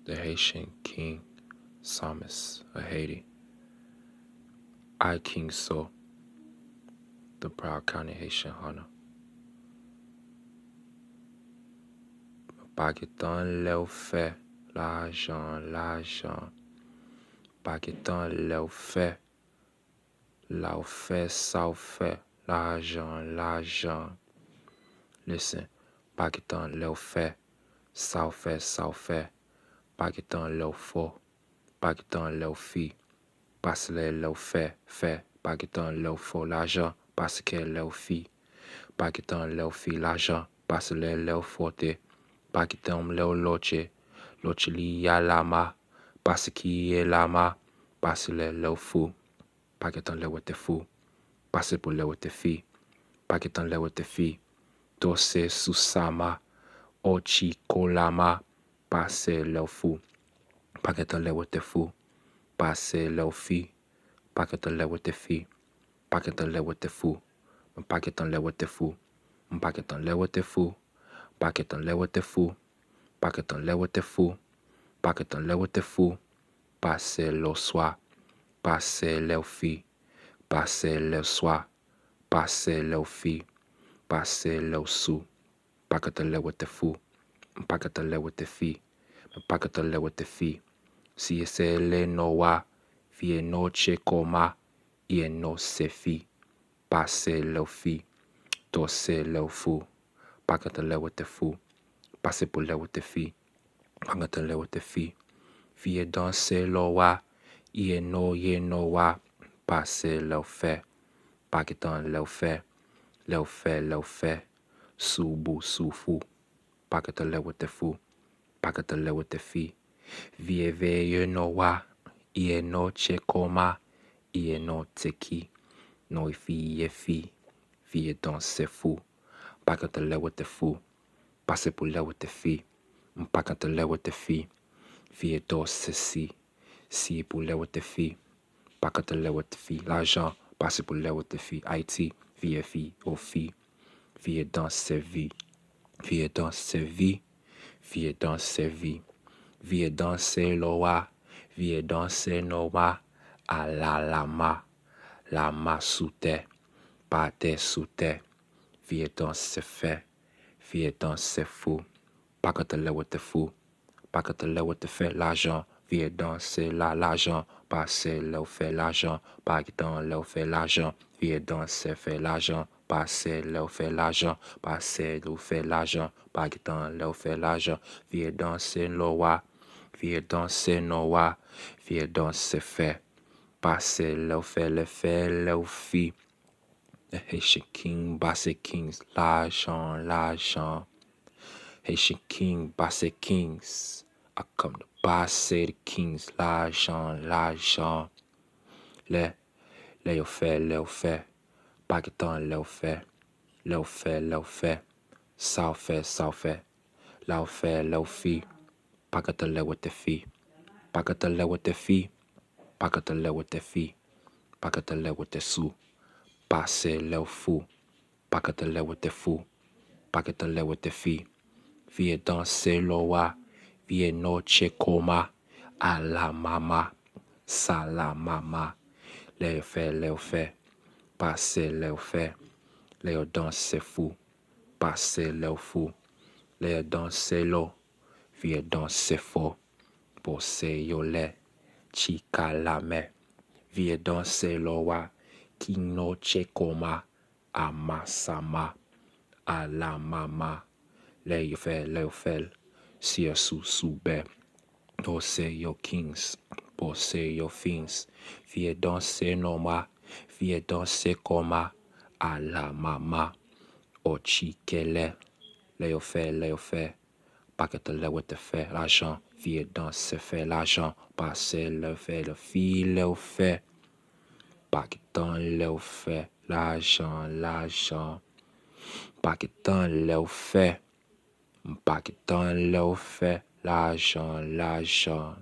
the Haitian king, psalmist of Haiti. I, King So, the proud county Haitian hunter. Paquetan lèo fait, l'argent. Paquetan lèo fait, ça fait, l'argent. Listen, Paquetan lèo fait, ça fait. Paquetan lèo fort, Paquetan lèo fi. Parce que lèo fait. Paquetan lèo fort, l'argent, parce que lèo fi. Paquetan lèo fi, l'argent, parce que lèo forte. Paquetan lèo loche li ya lama, parce qu'il est lama, parce que lèo fou. Paquetan lèo te fou, parce pour lèo te fi. Paquetan lèo te fi, tose susama, ochi kolama, parce lèo fou. Paquetan lèo te fou, parce lèo fi. Paquetan lèo te fi, paquetan lèo te fou. Paquetan lèo te fou, paquetan lèo te fou. Paquetan lèo te fou, paquetan lèo te fou. Paquetan lèo te fou, parce lèo soir, parce lèo fi. Parce lèo soir, parce lèo fi. Parce lèo sou. Paquetan lèo te fou, paquetan lèo te fi. Paquetan lèo te fi. Si ese le no wa, vie no che koma, ie no se fi. Parce lèo fi, tose lèo fou. Paquetan lèo te fou, parce pour lèo te fi. Paquetan lèo te fi. Vie danse lo wa, ie no wa. Parce lèo fait. Paquetan lèo fait, lèo fait, lèo fait. Sou bou sou fou. Paquetan lèo te fou, paquetan lèo te fi. Vie veye no wa, ie no che koma, ie no te ki. No fi, vie danse fou. Paquetan lèo te fou, parce pour lèo te fi. Paquetan lèo te fi. Vie danse si pour lèo te fi. Paquetan lèo te fi. L'argent, parce pour lèo te fi. Haïti, vie fi, au fi. Vie danse vie. Vie danse vie. Vie danse vie. Vie danse loa. Vie danse noa. A la lama. Lama sous terre. Pas terre sous terre. Vie danse fait. Vie danse fou. Paquetan lèo te fou. Paquetan lèo te fait l'argent. Vie danse l'argent. Parce lèo fait l'argent. Paquetan lèo fait l'argent. Vie danse fait l'argent. Parce lèo fait l'argent. Parce lèo fait l'argent. Paquetan lèo fait l'argent. Vie danse loa. Vie danse noa. Vie danse fait. Parce lèo fait le fait lèo fi. The Haitian king, Basse Kings, l'argent. Haitian king, Basse Kings. I come to Basse the Kings, l'argent. Le yo fait. Paquetan lèo fait. Lèo fait. Ça fait. Lèo fait, lèo fi. Paquetan lèo te fi. Paquetan lèo te fi. Paquetan lèo te fi. Paquetan lèo te sou. Parce lèo fou. Paquetan lèo te fou. Paquetan lèo te fi. Vie danse loa. Vie noche koma. A la mama. Sa la mama. Lèo fait. Parce lèo fait. Lèo danse fou. Parce lèo fou. Lèo danse lo. Vie danse fo. Pose yo le. Chika la me. Vie danse loa. King noche koma. Amasama. A la mama. Lèo fait. Si yo sous-be. Pose yo kings. Pose yo fins. Vie danse noma. Vie danse koma. A la mama. Ochikele. Lèo fait. Paquetan lèo te fait l'argent. Vie danse fait l'argent. Parce le fait le fi lèo fait. Paquetan lèo fait l'argent. Paquetan lèo fait. Paquetan lèo fait l'argent.